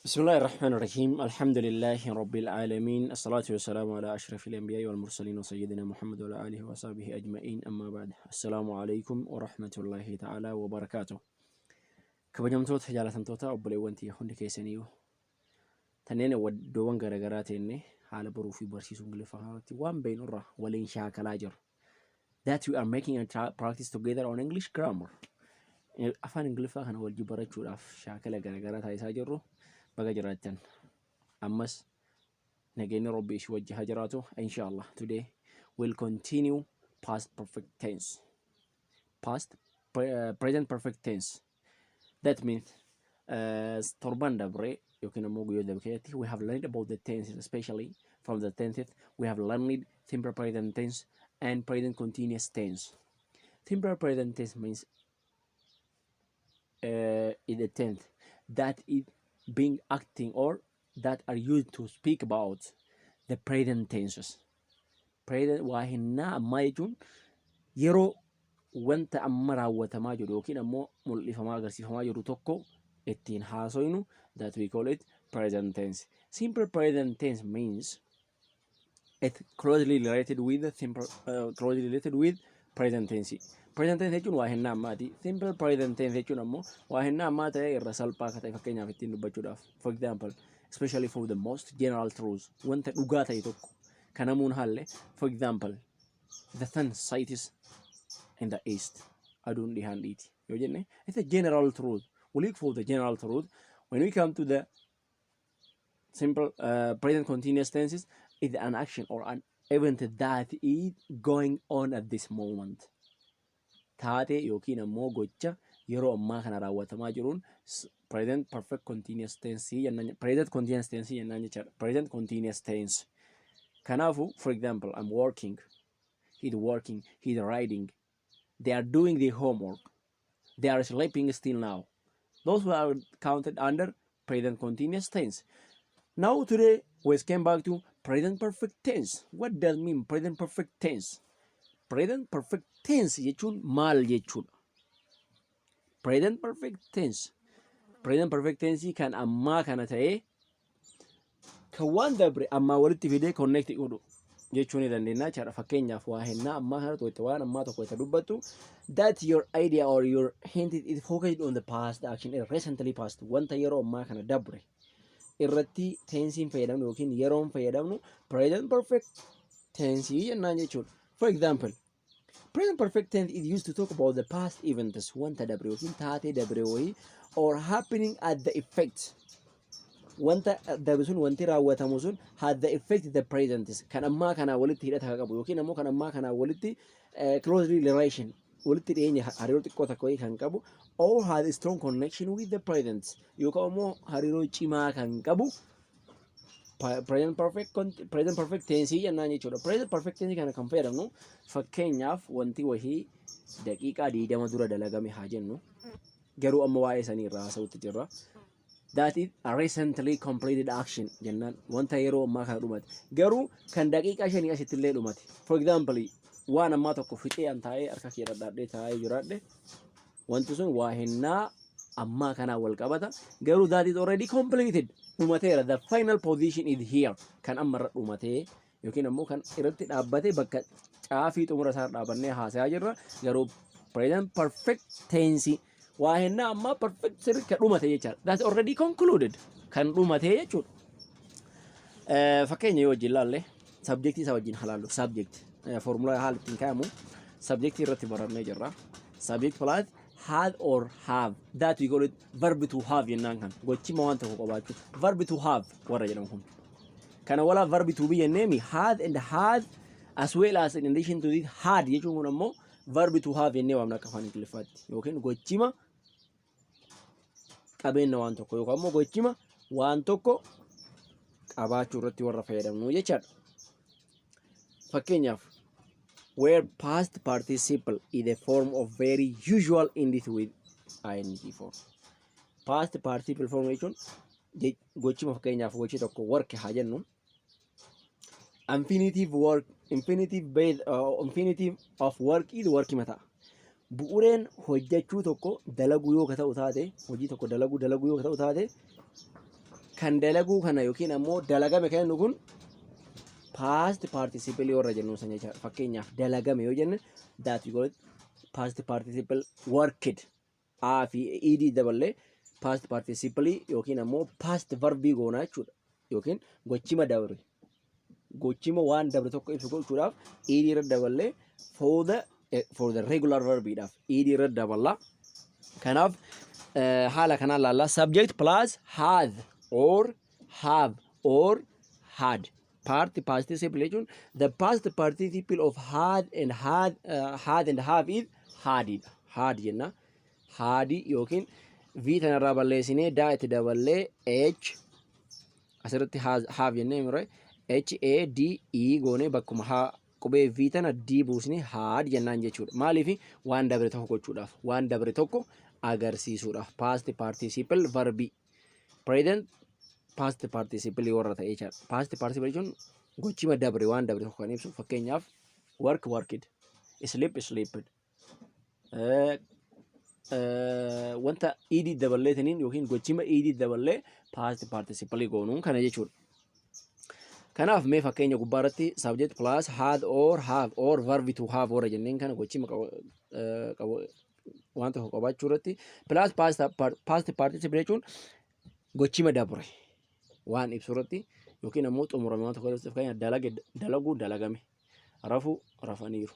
بسم الله الرحمن الرحيم الحمد لله رب العالمين الصلاة والسلام على أشرف الأنبياء والمرسلين وسيدنا محمد وعلى آله وصحبه أجمعين أما بعد السلام عليكم ورحمة الله تعالى وبركاته كبجمتوت جالتمتوتا أبليوانتي هندي كيسانيو تنين ودوان غرغرات إني حال برو في برسيسون غلفاهاتي وان بين الرا ولين شاكلاجر that we are making a practice together on English grammar afaan Ingiliffaa kana wal barachuudhaaf shaakala garaagaraa taasisaa jirru baga jiraattan ammas nageenyi Rabbi isin wajji haa jiraatu inshallah. Today we'll continue past perfect tense, present perfect tense. That means torban dabre yookiin ammoo guyyoota dabre keessatti we have learned about the tenses, especially from the tenses we have learned simple present tense and present continuous tense. Simple present tense means in the tense that is being acting or that are used to speak about the present tenses. Present waa hinnaa ammaa jechuun yeroo wanta amma raawwatamaa jiru yookiin ammoo mul'ifamaa agarsiifamaa jiru tokko ittiin haasoynu that we call it present tense. Simple present tense means it's closely related with present tense. Present tense jechuun waa hinnaa ammaati. Simple present tense jechuun ammoo waa hinnaa ammaa ta'e irra salphaa akka ta'e fakkeenyaaf ittiin dubbachuudhaaf. For example, especially for the most general truths, wanta dhugaa ta'e tokko kan namuun haalle. For example, the sun sets in the east. Aduun dhihaan dhiiti yoo jenne it's a general truth. We look for the general truth. When we come to the simple present continuous tenses, it's an action or an event that is going on at this moment. Taate yookiin ammoo gocha yeroo ammaa kana raawwatamaa jiruun present perfect continuous tense jennaan. Present continuous tense jennaan jechaadha. Present continuous tense. Kanaafu for example, I'm working, he's working, he's riding, they are doing their homework, they are sleeping still now. Those are counted under present continuous tense. Now today we came back to present perfect tense. What does mean present perfect tense? Present perfect tense jechuun maal jechuudha? Present perfect tense. Present perfect tense kan ammaa kana ta'ee kan waan dabre ammaa walitti fidee connect godhu jechuun ni dandeenya jechaadha. Fakkeenyaaf waa hinnaa ammaa kana tokko waan ammaa tokko itti dubbattu that your idea or your hint is focused on the past action recently past wanta yeroo ammaa kana dabre irratti tensiin fayyadamnu yookiin yeroon fayyadamnu present perfect tense jennaan jechuudha. For example, present perfect tense is used to talk about the past events wanta dabre yookiin taatee dabre wayii or happening at the effect wanta dabre sun wanti raawwatamu sun had the effect the present kan ammaa kana walitti hidhata qabu yookiin ammoo kan ammaa kana walitti closely relation walitti dhiyeenya hariiroo xiqqoo takka wayii kan qabu or had a strong connection with the present yookaan ammoo hariiroo cimaa kan qabu present perfect tense jennaan jechuudha. Present perfect tense kana kan fayyadamnu fakkeenyaaf wanti wahii daqiiqaa 20 dura dalagame haa jennu garuu amma waa'ee sanii irraa haasa'utti jirra. That is a recently completed action jennaan wanta yeroo ammaa kana dhumate garuu kan daqiiqaa 5 asitti illee dhumate. For example, waan ammaa tokko fixee an taa'ee harka kee dhadhaadhee taa'ee jiraadhe wanti sun waa hinnaa ammaa kana wal qabata garuu that is already completed dhumateera. The final position is here kan amma irra dhumatee yookiin ammoo kan irratti dhaabbatee bakka caafii xumura isaa dhaabannee haasaa jirra garuu present perfect tense waa hinnaa ammaa perfect sirriitti dhumate jechaadha. That's already concluded kan dhumatee jechuudha. Fakkeenya yoo wajjin ilaalle subjectii isaa wajjin halaallu subject formula haala ittiin kaayamu subjectii irratti barannee jirra. Subject plus had or have that we call it verb to have jennaan kan gochima waan tokko qabaachuu verb to have warra jedhamu kun kana wala verb to be jennee had and had as well as in addition to this had jechuun kun ammoo verb to have jennee waamna akka afaan Ingiliffaatti yookiin gochima qabeenya waan tokko yookaan ammoo gochima waan tokko qabaachuu irratti warra fayyadamnu jechaadha. Fakkeenyaaf where past participle is a form of very usual indeed with ing form. Past participle form jechuun gochima fakkeenyaaf gochi tokko work haa jennu infinitive of work is work mataa bu'uureen hojjechuu tokko dalaguu yoo ta'u taate hojii tokko dalaguu yoo ta'u taate kan dalaguu kana yookiin ammoo dalagame kan inni kun past participle warra jennu san jecha fakkeenyaaf dalagame yoo jenne that we call it past participle worked fi ed dabalee past participle yookiin ammoo past verbii goonaa jechuudha yookiin gochima dabre gochima waan dabre tokko ibsu gochuudhaaf ed irra dabalee for the regular verbiidhaaf ed irra dabala kanaaf haala kanaan laalla subject plus had or have or had past participle jechuun the past participle of had and have is had jenna had yookiin v tanarraa balleessinee daa itti daballee h asirratti have jennee mire h a d e goonee bakkuma haa qubee v tana d buusnee had jennaan jechuudha maaliif waan dabre tokko gochuudhaaf waan dabre tokko agarsiisuudhaaf past participle verbi present past participle warra ta'e jechuudha past participle jechuun gochima dabre waan dabre tokko kan ibsu fakkeenyaaf worked slept wanta ed daballeetaniin yookiin gochima ed daballee past participle goonuun kana jechuudha kanaaf mee fakkeenya gubbaarratti subject plus had or have or verb to have warra jenneen kana gochima waan tokko qabaachuu irratti plus past participle jechuun gochima dabre waan ibsu irratti yookiin ammoo xumurame waan tokko irratti fakkeenya dalaguu dalagame rafuu rafaniiru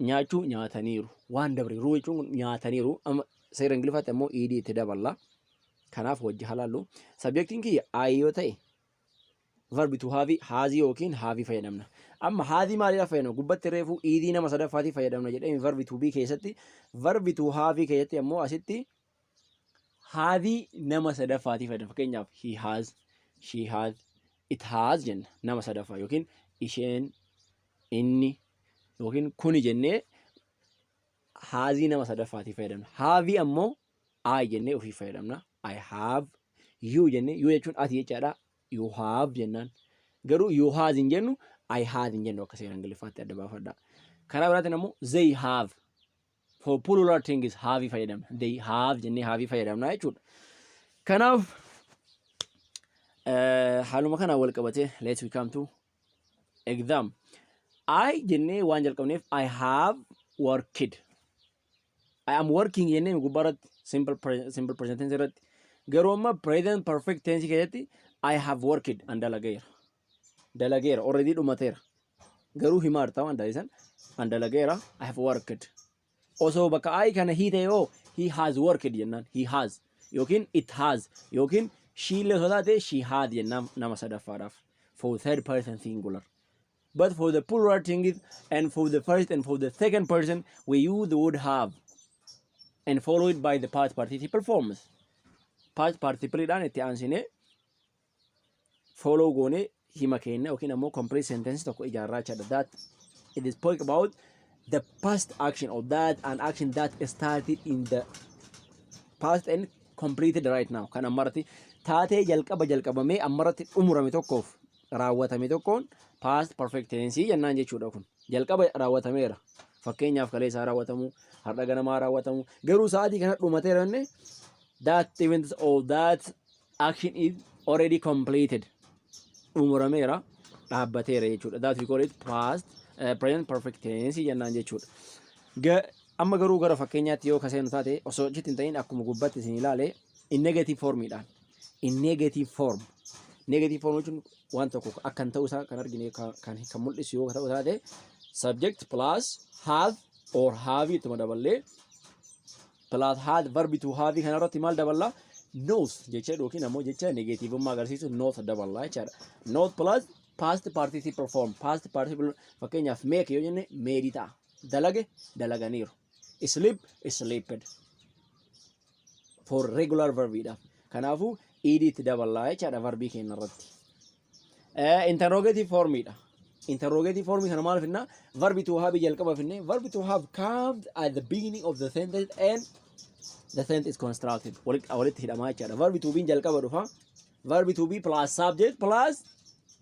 nyaachuu nyaataniiru waan dabre ruu jechuun nyaataniiru amma seera ingilifaatti ammoo ed itti daballa kanaaf wajji halaallu subjectiin kiyya I yoo ta'e verb to have haazii yookiin haavii fayyadamna amma haazii maaliidhaaf fayyadamna gubbatti reefuu ed nama sadaffaatiif fayyadamna jedhee verb to be keessatti verb to have keessatti ammoo asitti haazii nama sadaffaatiif fayyadamna fakkeenyaaf he has she has it has jenna nama sadaffaa yookiin isheen inni yookiin kuni jennee haazii nama sadaffaatiif fayyadamna haavii ammoo I jennee ofii fayyadamna I have you jennee you jechuun ati jechaadha you have jennaan garuu you has hin jennu I had hin jennu akka seera ingiliffaatti adda baafadha karaa biraatiin ammoo they have for plural things have fayyadamna they have jennee have fayyadamna jechuudha kanaaf haaluma kana wal qabatee let's we come to exam I jennee waan jalqabneef I have worked I am working jennee gubbaarratti simple present tense irratti garuu amma present perfect tense keessatti I have worked and dalageera already dhumateera garuu himaartaa waan daalisan and dalageera I have worked osoo bakka I kana hii ta'e oo he has worked jennaan he has yookiin it has yookiin she illee osoo taate she had jennaan nama sadaffaadhaaf for third person singular but for the plural things and for the first and for the second person we use the word have and follow it by the past participle forms past participle dhaan itti aansine follow goone hima kenna yookiin ammoo complete sentence tokko ijaarraa chadha that it is spoke about the past action or that an action that started in the past and completed right now kan ammarratti taatee jalqabamee ammarratti xumurame tokkoof raawwatame tokkoon past perfect tense jennaan jechuudha kun jalqaba raawwatameera fakkeenyaaf kaleessaa raawwatamu har'a ganamaa raawwatamu garuu sa'aatii kana dhumateera jenne that event or that action is already completed umurameera dhaabbateera jechuudha that we call it past present perfect tense jennaan jechuudha amma garuu gara fakkeenyaatti yoo kaseenu taate osoo achitti hin ta'in akkuma gubbatti isin ilaale in negative formidhaan in negative form jechuun waan tokko akkan ta'uu isaa kan argine kan mul'isu yoo ta'u taate subject plus have or have ittuma daballee plus had verb to have kana irratti maal daballa not jecha yookiin ammoo jecha negatiivummaa agarsiisu not daballa jechaadha not plus past participle form past participle fakkeenyaaf make yoo jenne made ta'a dalage dalaganiiru sleep sleeped for regular verbiidha kanaafuu ed itti daballa jechaadha verbii keenya irratti interrogative formidha interrogative form kana maal finna verb to have jalqaba finne verb to have comes at the beginning of the sentence and the sentence is constructed walitti hidhama jechaadha verb to be jalqaba dhufa verb to be plus subject plus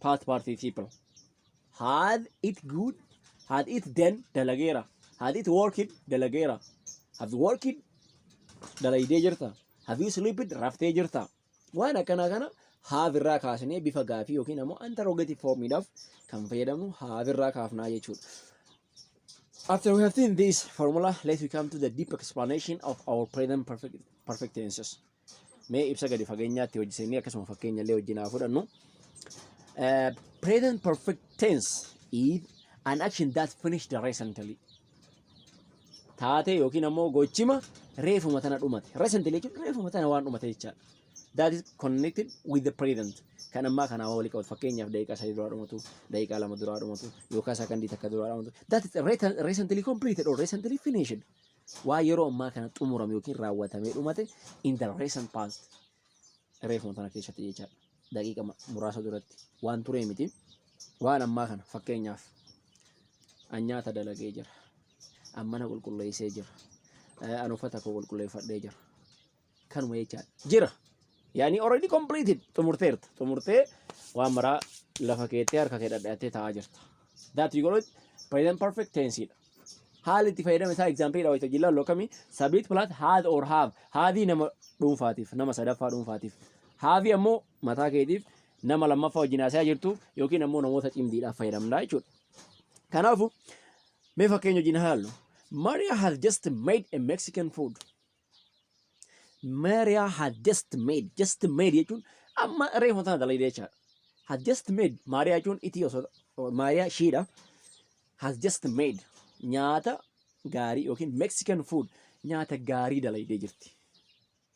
past participle had it good had it done dalageera had it worked dalageera have worked dalaydee jirta have you slept raftee jirta waan akkanaa kana have irraa kaasnee bifa gaafii yookiin ammoo interrogative formiidhaaf kan fayyadamnu have irraa kaafnaa jechuudha. After we have seen this formula, let's come to the deep explanation of our present perfect tenses. Mee ibsa gadi fageenyaatti hojjisanii akkasuma fakkeenya illee wajjin haa fudhannu. Present perfect tense is an action that finished recently. Taatee yookiin ammoo gochima reefuma tana dhumate. Recently jechuun reefuma tana waan dhumate jechaadha. That is connected with the present. Kan ammaa kana wali qabatu fakkeenyaaf daqiiqaa 3 duraa dhumatu, daqiiqaa 2 duraa dhumatu, yookaan sakandii takka duraa dhumatu. That is recently completed or recently finished. Waa yeroo ammaa kana xumurame yookiin raawwatamee dhumate in the recent past. Reefuma tana keessatti jechaadha. Daqiiqa muraasa duratti waan ture miti. Waan ammaa kana fakkeenyaaf an nyaata dalagee jira. An mana qulqulleessee jira. An uffata koo qulqulleeffadhee jira. Kanuma jechaadha. Jira. Yani already completed. Xumurtee waan maraa lafa keettee harka kee dhadhattee taa'aa jirta. That you call it present perfect tense. Haala itti fayyadame isaa example dha wayita jillaan lokami subject plus had or have. Haadii nama dhuunfaatiif, nama sadaffaa dhuunfaatiif. Haavii ammoo mataa keetiif nama lammaffaa wajjin haasaa jirtu yookiin ammoo namoota cimdiidhaaf fayyadamnaa jechuudha. Kanaafu mee fakkeenya wajjin haallu. Maria has just made a Mexican food. Maria had just made jechuun amma reefuma tana dalagdee jechaadha. Had just made Maria jechuun itti osoo Maria shiidha. Has just made nyaata gaarii yookiin Mexican food nyaata gaarii dalagdee jirti.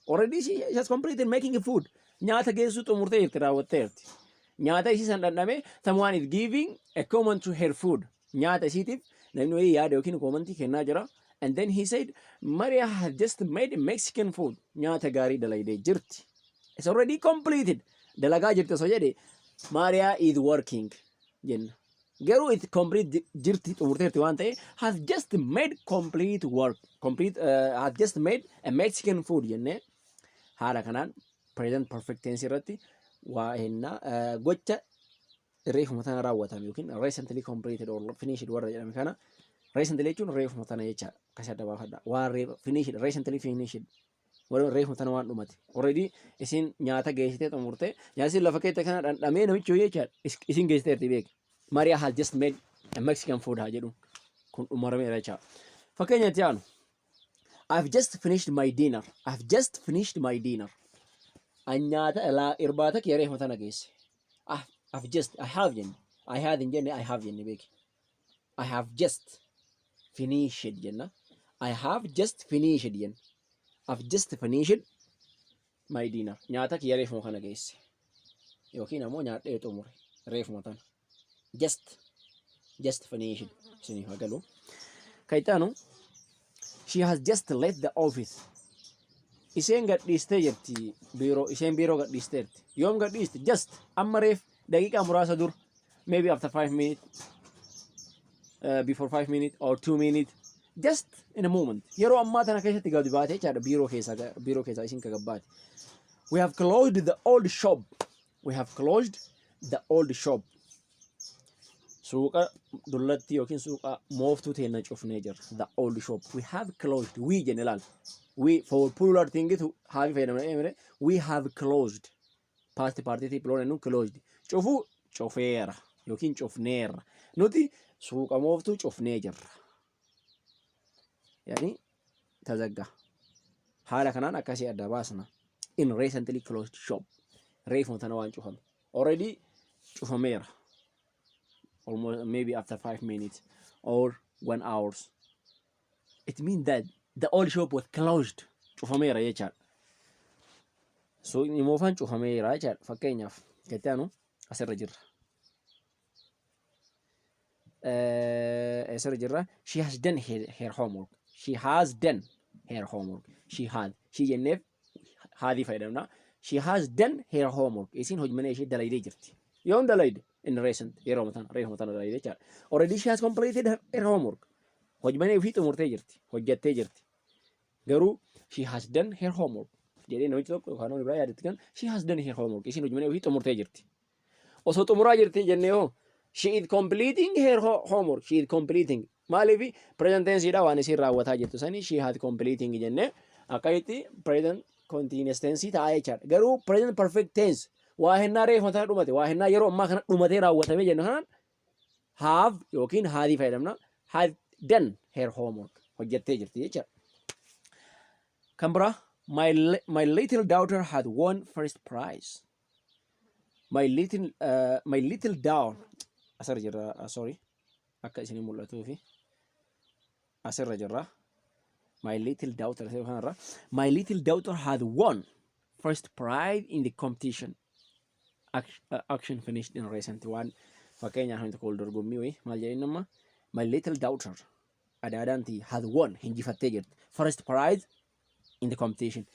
Already she has completed making a food. Nyaata geessuu xumurtee jirti raawwattee jirti. Nyaata isii san dhandhamee someone is giving a comment to her food. Nyaata isiitiif namni wayii yaada yookiin commentii kennaa jira. And then he said, Maria has just made Mexican food. Nyaata gaarii dalagdee jirti. It's already completed. Dalagaa jirti osoo jedhe Maria is working jenna. Garuu it complete jirti xumurteerti waan ta'e has just made complete work. Has just made a Mexican food jennee haala kanaan present perfect tense irratti waa hennaa gocha reefuma tana raawwatame yookiin recently completed or finished warra jedhame kana recently jechuun reefuma tana jechaadha. Akkasii adda baafadha. Waan finished recently finished warra reefuma tana waan dhumate. Already isin nyaata geessitee xumurtee nyaati lafa keessa kana dhandhamee namichi jechaadha. Isin geessiteerti beek. Maria has just made a Mexican food haa jedhu kun dhumarameera jechaadha. Fakkeenya itti aanu. I've just finished my dinner. I've just finished my dinner. Nyaata irbaata kee reefuma tana geesse. I've just I have jenne. I had hin jenne I have jenne beeki. I have just finished jenna. I have just finished jenna. I've just finished my dinner. Nyaata kee reefuma kana geesse. Yookiin ammoo nyaadhee xumure reefuma tana. Just finished. Isiniif hagalu. Kayitaanu. She has just left the office. Isheen gadhiistee jirti biiroo. Isheen biiroo gadhiisteerti. Yoom gadhiiste? Just amma reef daqiiqaa muraasa dur. Maybe after 5 minutes. Before 5 minutes or 2 minutes. Just in a moment. Yeroo ammaa tana keessatti gadi baatee jechaadha biiroo keessaa isin kagabbaate. We have closed the old shop. We have closed the old shop. Suuqa dullatti yookiin suuqa mooftuu teenna cufnee jirra. The old shop. We have closed. We jenne laal. We for plural thing to have fayyadamne we have closed. Past participle plural nu closed. Cufu cufeera yookiin cufneera. Nuti suuqa mooftuu cufnee jirra. Yani tazagga. Haala kanaan akkasii adda baasna. In recently closed shop. Reefuma tana waan cufame. Already cufameera. Almost maybe after 5 minutes or 1 hour. It means that the old shop was closed. Cufameera jechaadha. So ni moofaan cufameera jechaadha. Fakkeenyaaf gattaanu asirra jirra. Asirra jirra. She has done her homework. She has done her homework. She had. She jenneef haadii fayyadamna. She has done her homework. Isin hojii ishee dalaydee jirti. Yoom dalayde? In recent yeroo matan reefuma tana dalayde jechaadha. Already she has completed her homework. Hojii ofii xumurtee jirti. Hojjattee jirti. Garuu she has done her homework. Jedhee namichi tokko yookaan namni biraa yaadatti kan she has done her homework. Isin hojii ofii xumurtee jirti. Osoo xumuraa jirti jennee hoo she is completing her homework. She is completing. Maaliif present tense dha waan isin raawwataa jirtu sani she has completing jennee akkaitti present continuous tense ta'a jechaadha. Garuu present perfect tense waa hennaa reefuma tana dhumate waa hennaa yeroo ammaa kana dhumatee raawwatamee jennu kanaan have yookiin haadii fayyadamna. Had done her homework hojjettee jirti jechaadha. Kan biraa my little daughter had won first prize. My little daughter asirra jirra sorry akka isinii mul'atuufi asirra jirra. My little daughter kanarra my little daughter had won first prize in the competition. Action finished in recent one. Fakkeenyaaf namni tokko wal dorgommii wayii maal jedhanii nama my little daughter adaadaanti had won hinjifattee jirti first prize in the competition.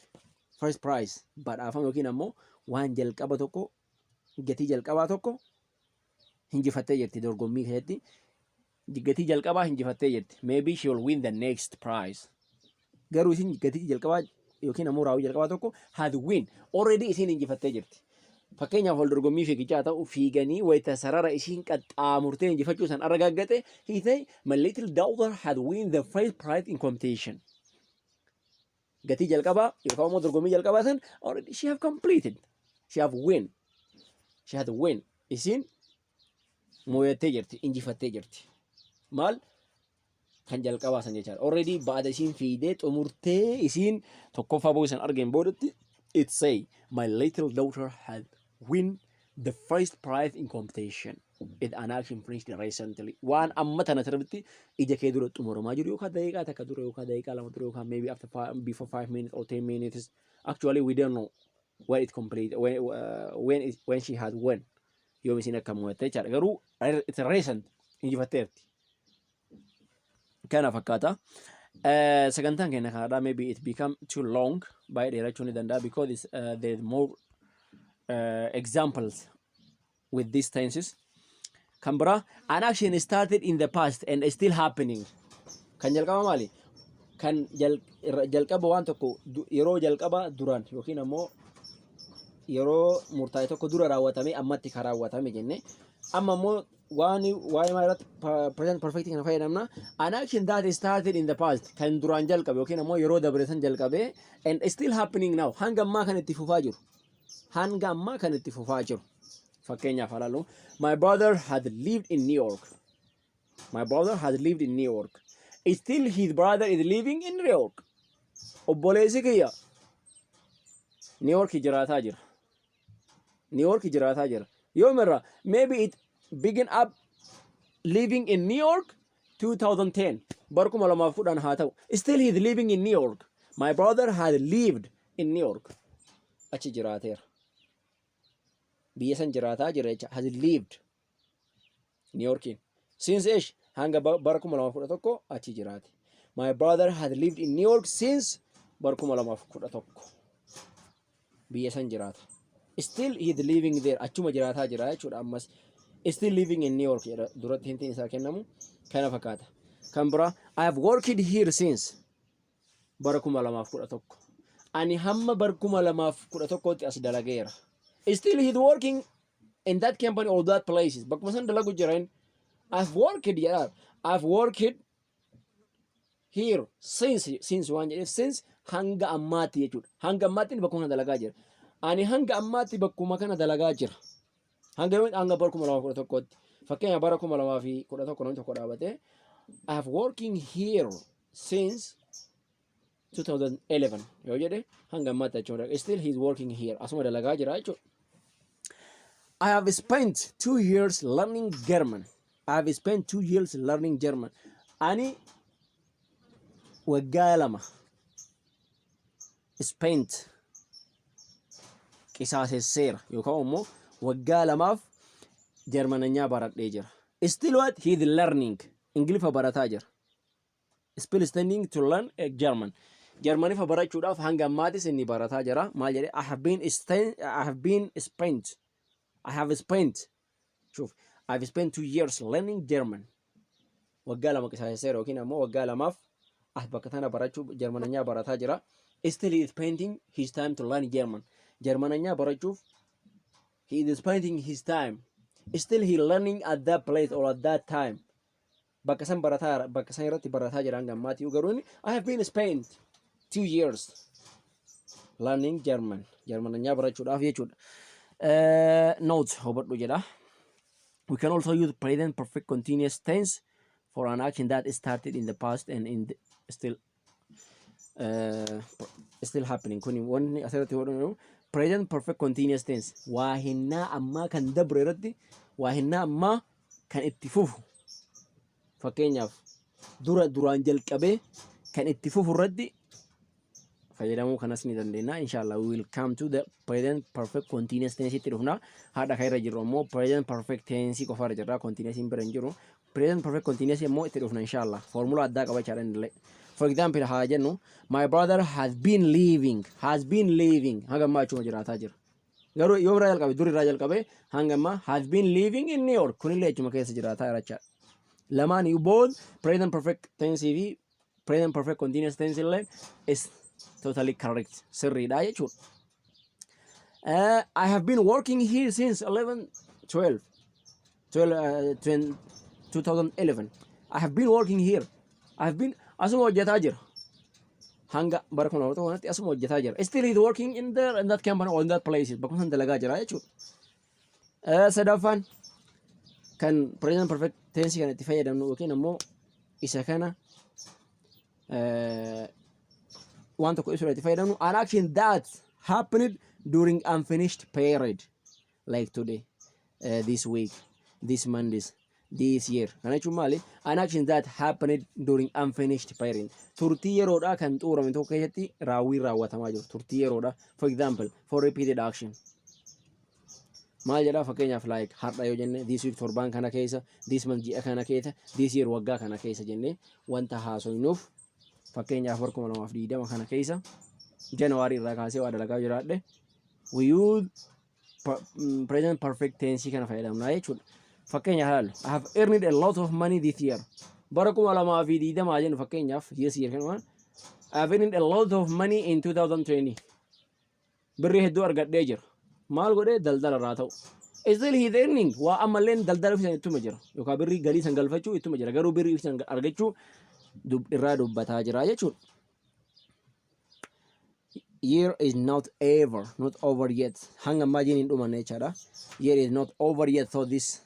First prize badhaafama yookiin ammoo waan jalqaba tokko gatii jalqabaa tokko hinjifattee jirti dorgommii keessatti gatii jalqabaa hinjifattee jirti. Maybe she will win the next prize. Garuu isin gatii jalqabaa yookiin ammoo raawwii jalqabaa tokko had win already isin hinjifattee jirti. Fakkeenyaaf wal dorgommii fiigichaa ta'u fiiganii wayita sarara isiin qaxxaamurtee injifachuu san argaggate he say my little daughter had win the first prize in competition. Gatii jalqabaa yookaan ammoo dorgommii jalqabaa san already she have completed. She have win. She had win. Isin mooyattee jirti injifattee jirti. Maal kan jalqabaa san jechaadha. Already baada isiin fiidee xumurtee isiin tokkoffaa booda san argeen boodatti it say my little daughter had win the first prize in competition. It an action finished recently. Waan amma tana sirriitti ija kee dura xumuramaa jiru yookaan daqiiqaa takka dura yookaan daqiiqaa lama dura yookaan maybe after before 5 minutes or 10 minutes. Actually we don't know when it complete when she had won. Yoom isin akka moo'attee jechaadha. Garuu it's recent injifatteerti. Kana fakkaata. Sagantaan keenya kanadhaa maybe it become too long baay'ee dheerachuu ni danda'a because there's more examples with these tenses. Kan biraa an action started in the past and is still happening. Kan jalqaba maali? Kan jalqaba waan tokko yeroo jalqaba duraan yookiin ammoo yeroo murtaa'e tokko dura raawwatame ammatti kan raawwatame jenne amma ammoo waa'ee maalirratti present perfect kana fayyadamna. An action that started in the past kan duraan jalqabe yookiin ammoo yeroo dabre san jalqabe and still happening now hanga ammaa kan itti fufaa jiru. Hanga ammaa kan itti fufaa jiru. Fakkeenyaaf ilaallu my brother had lived in New York. My brother had lived in New York. Still his brother is living in New York. Obboleessi kiyya New York jiraataa jira. New York jiraataa jira. Yoomirra maybe it begin up living in New York 2010. Barkuma 2010 haa ta'u. Still he is living in New York. My brother had lived in New York. Achi jiraateera. Biyya san jiraataa jira jecha has lived New Yorkin. Since ish hanga barkuma 2011 achi jiraate. My brother had lived in New York since barkuma 2011. Biyya san jiraata. Still he is living there. Achuma jiraataa jira jechuudha ammas. Still living in New York jedha duratti hintiin isaa kennamu kana fakkaata. Kan biraa I have worked here since barkuma 2011. Ani hamma barkuma 2011tti as dalageera. Still he is working in that company or that places. Bakkuma san dalagu jiraan I've worked jedha. I've worked here since waan jedheef since hanga ammaatti jechuudha. Hanga ammaatti bakkuma kana dalagaa jira. Ani hanga ammaatti bakkuma kana dalagaa jira. Hanga barkuma 2011tti. Fakkeenya bara 2011 namni tokko dhaabatee I have working here since 2011 yoo jedhe hanga ammaatti jechuudha. Still he is working here. Asuma dalagaa jira jechuudha. I have spent 2 years learning German. I have spent 2 years learning German. Ani waggaa 2 spent qisaasesseera yookaan immoo waggaa 2 Jarmananyaa baradhee jira. Still what he is learning. Ingiliffa barataa jira. Still standing to learn German. Jarmaniffa barachuudhaaf hanga ammaatis inni barataa jira. Maal jedhee I have spent 2 years learning German. Waggaa 2 qisaasesseera yookiin ammoo waggaa 2 bakka tana barachuu Jarmananyaa barataa jira. Still he is spending his time to learn German. Jarmananyaa barachuuf he is spending his time. Still he learning at that place or at that time. Bakka san irratti barataa jira hanga ammaatti garuu I have been spent 2 years learning German. Germannya barachuudhaaf jechuudha. Note hubadhu jedha. We can also use present perfect continuous tense for an action that started in the past and still happening. Kuni wanni asirratti godhamu present perfect continuous tense waa hinnaa ammaa kan dabre irratti waa hinnaa ammaa kan itti fufu. Fakkeenyaaf duraan jalqabee kan itti fufu irratti fayyadamuu kanas ni dandeenya. Inshallah we will come to the present perfect continuous tense itti dhufna. Haadha kan irra jiru ammoo present perfect tense qofa irra jirra. Continuous hin bira hin jiru. Present perfect continuous ammoo itti dhufna inshallah. Formula addaa qabachaa danda'e. For example, haa jennu my brother has been living hanga ammaa achuma jiraataa jira. Garuu yoo irraa jalqabe dur irraa jalqabe hanga ammaa has been living in New York kunillee achuma keessa jiraataa jiraachaa. Lamaan you both present perfect tense fi present perfect continuous tense illee is totally correct. Sirriidha jechuudha. I have been working here since 2011. I have been working here. I have been asuma hojjetaa jira. Hanga bara kana horto kanatti asuma hojjetaa jira. Still he's working in that company or in that place. Bakkuma san dalagaa jira jechuudha. Sadaffaan kan present perfect tense kan itti fayyadamnu yookiin ammoo isa kana waan tokko ibsuudhaaf itti fayyadamnu an action that happened during unfinished period like today, this week, this month, this year. Kana jechuun maali? An action that happened during unfinished period. Turtii yeroodha kan xumurame tokko keessatti raawwatamaa jiru. Turtii yeroodha. For example, for repeated action. Maal jedhaa fakkeenyaaf like har'a yoo jenne this week torbaan kana keessa, this month ji'a kana keessa, this year waggaa kana keessa jennee wanta haasoynuuf fakkeenyaaf 2020 kana keessa January irraa kaasee waa dalagaa jiraadhe we use present perfect tense kana fayyadamna jechuudha. Fakkeenyaaf haalu I have earned a lot of money this year. Bara 2020 jennu fakkeenyaaf yes year kana I have earned a lot of money in 2020. Birrii hedduu argadhee jira. Maal godhee daldala irraa ta'u. Still he is earning waa ammalleen daldala fisan ittuma jira. Yookaan birrii galii san galfachuu ittuma jira. Garuu birrii fisan argachuu irraa dubbataa jira jechuudha. Year is not over yet. Hanga imagine hin dhumanne jechaadha. Year is not over yet, so this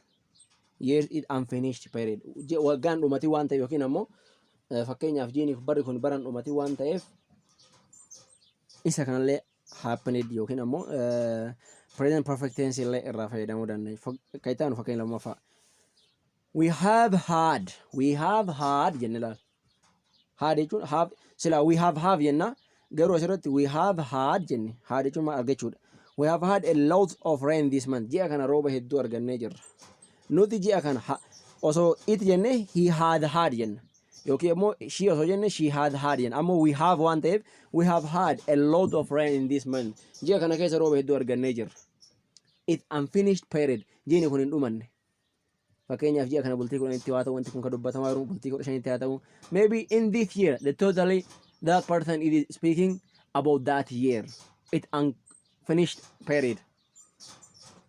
year is unfinished period. Waggaan dhumati waan ta'eef yookiin ammoo fakkeenyaaf jiiniif barri kun baran dhumati waan ta'eef isa kanallee happened yookiin ammoo present perfect tense illee irraa fayyadamuu dandeenya. Kayitaanu fakkeenya lammaffaa. We have had jenne laal. Had jechuun sila we have jenna garuu asirratti we have had jenne had jechuun maal argachuudha. We have had a lot of rain this month. Ji'a kana rooba hedduu argannee jirra. Nuti ji'a kana osoo it jenne he had jenna. Yookiin ammoo she osoo jenne she had jenna. Ammoo we have waan ta'eef we have had a lot of rain in this month. Ji'a kana keessa rooba hedduu argannee jirra. It unfinished period. Jiini kun hin dhumanne. Fakkeenyaaf ji'a kana bultii 10 itti waa ta'u wanti kun ka dubbatamaa jiru bultii 15 itti haa ta'u. Maybe in this year that person is speaking about that year. It unfinished period.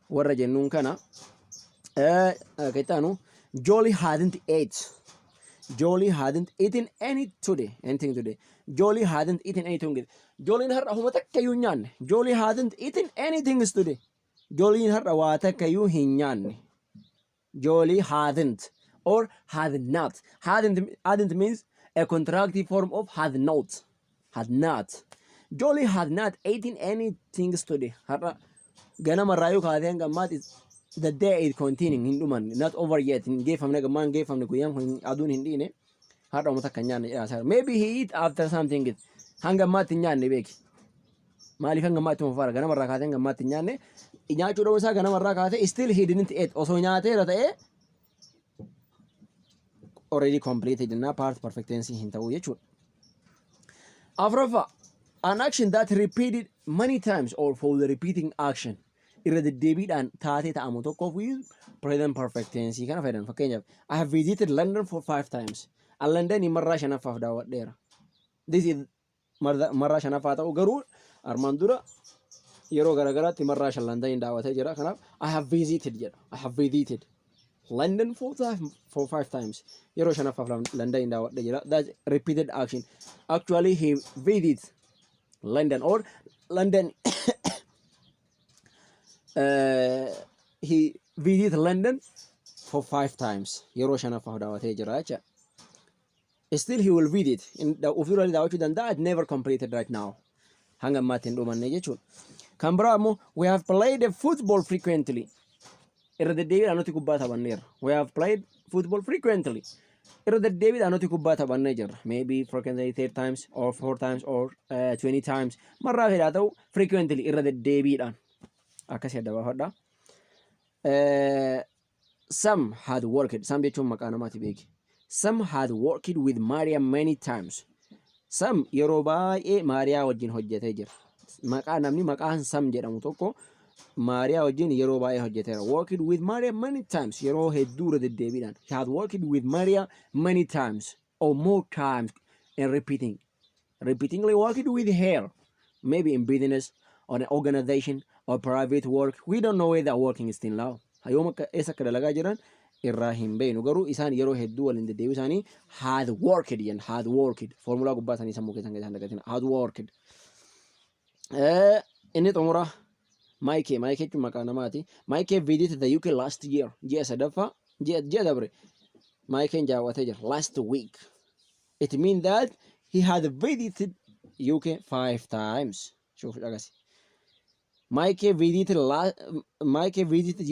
Warra jennuun kana kayitaanu Jolly hadn't eaten anything today. Jolly hadn't eaten anything. Jolly'n har'a homa takka iyyuu hin nyaanne. Jolly hadn't eaten anything today. Jolly'n har'a waa takka iyyuu hin nyaanne. Jolly hadn't or had not. Hadn't means a contractive form of had not. Jolly had not eaten anything today. Har'a ganama irraa yoo kaatee hanga ammaatti the day is continuing hin dhumanne not over yet hin geeffamne gammaan geeffamne guyyaan kun aduun hin dhiine har'a homa takka hin nyaanne. Maybe he eat after something hanga ammaatti hin nyaanne beeki. Maaliif hanga ammaatti homa faara ganama irraa kaatee hanga ammaatti hin nyaanne nyaachuu dhabuu isaa ganama irraa kaatee still he didn't eat osoo nyaateera ta'ee already completed na part perfect tense hin ta'u jechuudha. Afraffaa an action that repeated many times or for the repeating action irra deddeebiidhaan taatee ta'amu tokkoof present perfect tense kana fayyadamu. Fakkeenyaaf I have visited London for 5 times. An London marraa 5ffaaf daawwadheera. This is marraa 5ffaa ta'u garuu armaan dura yeroo garagaraatti marraa 5 London daawwatee jira. Kanaaf I have visited London for 5 times. Yeroo 5ffaaf London daawwadhee jira. That's repeated action. Actually he visited London or London. He visited London for 5 times. Yeroo shanaffaa daawwatee jira jecha. Still he will visit. Ofirraa daawwachuu danda'a. Never completed right now. Hanga ammaatti hin dhumanne jechuudha. Kan biraa immoo we have played football frequently. Irra deddeebiidhaan nuti kubbaa taphanneerra. We have played football frequently. Irra deddeebiidhaan nuti kubbaa taphannee jirra. Maybe frequently 3 times or 4 times or 20 times. Marraa fedhaa ta'u frequently irra deddeebiidhaan. Akkasii adda baafadha. Some had worked. Some jechuun maqaa namaati beeki. Some had worked with Maria many times. Some yeroo baay'ee Maariyaa wajjin hojjetee jira. Maqaa namni maqaan Sam jedhamu tokko Maariyaa wajjin yeroo baay'ee hojjeteera. Worked with Maria many times. Yeroo hedduu irra deddeebiidhaan. He had worked with Maria many times or more times and repeating. Repeatedly worked with her. Maybe in business or an organization or private work. We don't know whether working is still now. Hayooma eessa akka dalagaa jiran irraa hin beeknu garuu isaan yeroo hedduu waliin deddeebi'u isaanii had worked yen had worked foormulaa gubbaa isaanii sammuu keessan keessan dagatina had worked. Inni xumura Maikee jechuun maqaa namaati. Maikee visited the UK last year. Ji'a sadaffaa ji'a dabre Maikeen daawwatee jira last week. It means that he had visited UK 5 times. Shuuf dhagasi. Maikee visited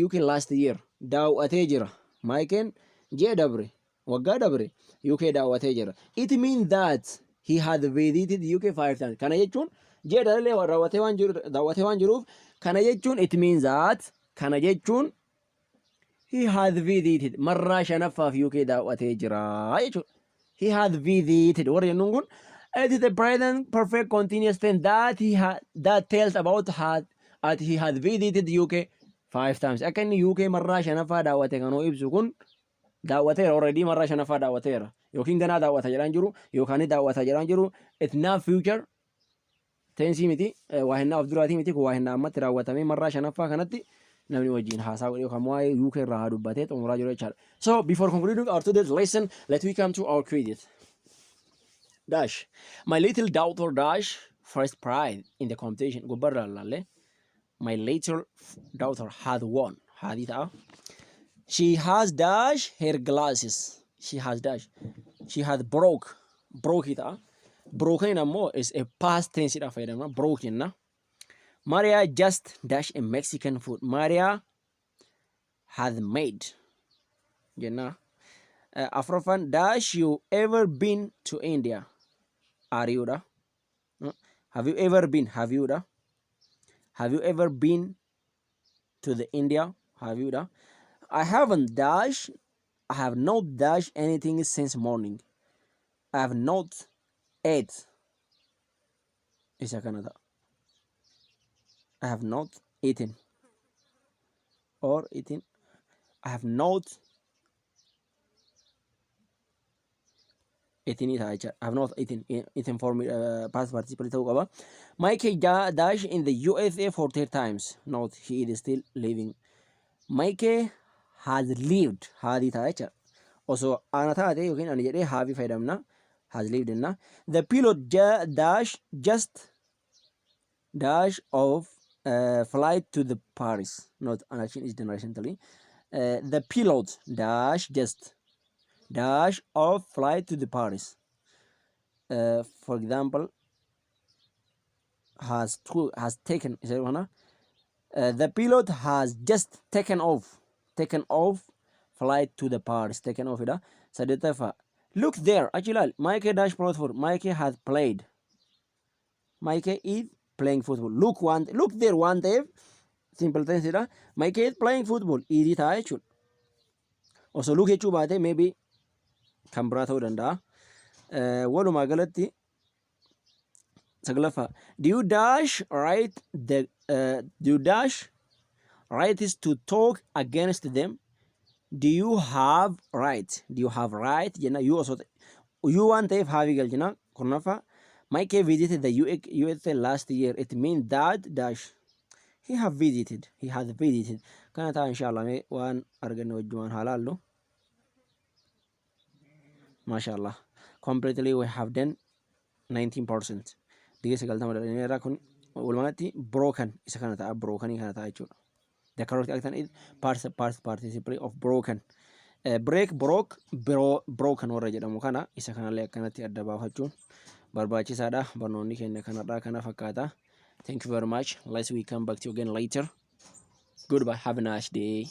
UK last year. Daawwatee jira. Maikeen ji'a dabre waggaa dabre UK daawwatee jira. It means that he had visited UK 5 times. Kana jechuun ji'a dabalee daawwatee waan jiruuf kana jechuun it means that kana jechuun he had visited marraa shanaffaaf UK daawwatee jira jechuudha. He had visited warra jennuun kun it is the present perfect continuous tense that tells about he had visited UK 5 times. Akka inni UK marraa shanaffaa daawwate kanuu ibsu kun daawwateera already marraa shanaffaa daawwateera yookiin ganaa daawwata jedhaan jiru yookaan daawwata jedhaan jiru it's not future tense miti waa hinnaa of duraatii miti kun waa hinnaa ammatti raawwatamee marraa shanaffaa kanatti namni wajjin haasaa godhe yookaan waa'ee UK irraa haa dubbatee xumuraa jiru jechaadha. So before concluding our today's lesson, let we come to our credit. Dash. My little daughter Dash first prize in the competition. Gubbarra lalle. My little daughter had won. Hadii ta'a. She has Dash her glasses. She has Dash. She has broke ta'a. Broken ammoo is a past tense dha fayyadamna. Broken na. Maria just dash a Mexican food. Maria had made. Jenna. Afrofan dash you ever been to India? Are you da? Have you ever been? Have you da? Have you ever been to the India? Have you da? I haven't dash. I have not dashed anything since morning. I have not ate. Isa Canada. I have not eaten or eaten. I have not eaten it. I have not eaten for me past participle ta'uu qaba. Mike dash in the USA for 3 times. Not he is still living. Mike has lived. Haadii ta'a jecha. Osoo ana taate yookiin ani jedhee haafii fayyadamna. Has lived inna. The pilot dash just dash of flight to the Paris. Not an action is done recently. The pilot dash just dash of flight to the Paris. For example, has taken. Is that one? The pilot has just taken off flight to the Paris. Taken off ida. Sadetafa. Look there. Actually, Mike dash football. Mike has played. Mike is playing football. Look there one day. Simple tense ida. Mike is playing football. Easy ta'a jechuudha. Osoo look jechuu baate maybe kan biraa ta'uu danda'a. Walumaa galatti saglaffaa. Do you dash right is to talk against them? Do you have right? Jenna you also you want to have galchina kurnafa. Mike visited the USA last year. It means that dash he has visited. Kana ta'a inshallah me waan arganne wajjumaan halaallu. MashaAllah. Completely we have done 19%. Diga sagaltama dhallineerraa kun walumaatti broken isa kana ta'a broken kana ta'a jechuudha. The correct action is past participle of broken. Break broke broken warra jedhamu kana isa kanallee akkanatti adda baafachuun barbaachisaadha. Barnoonni keenya kanarraa kana fakkaata. Thank you very much. Let's we come back to you again later. Goodbye. Have a nice day.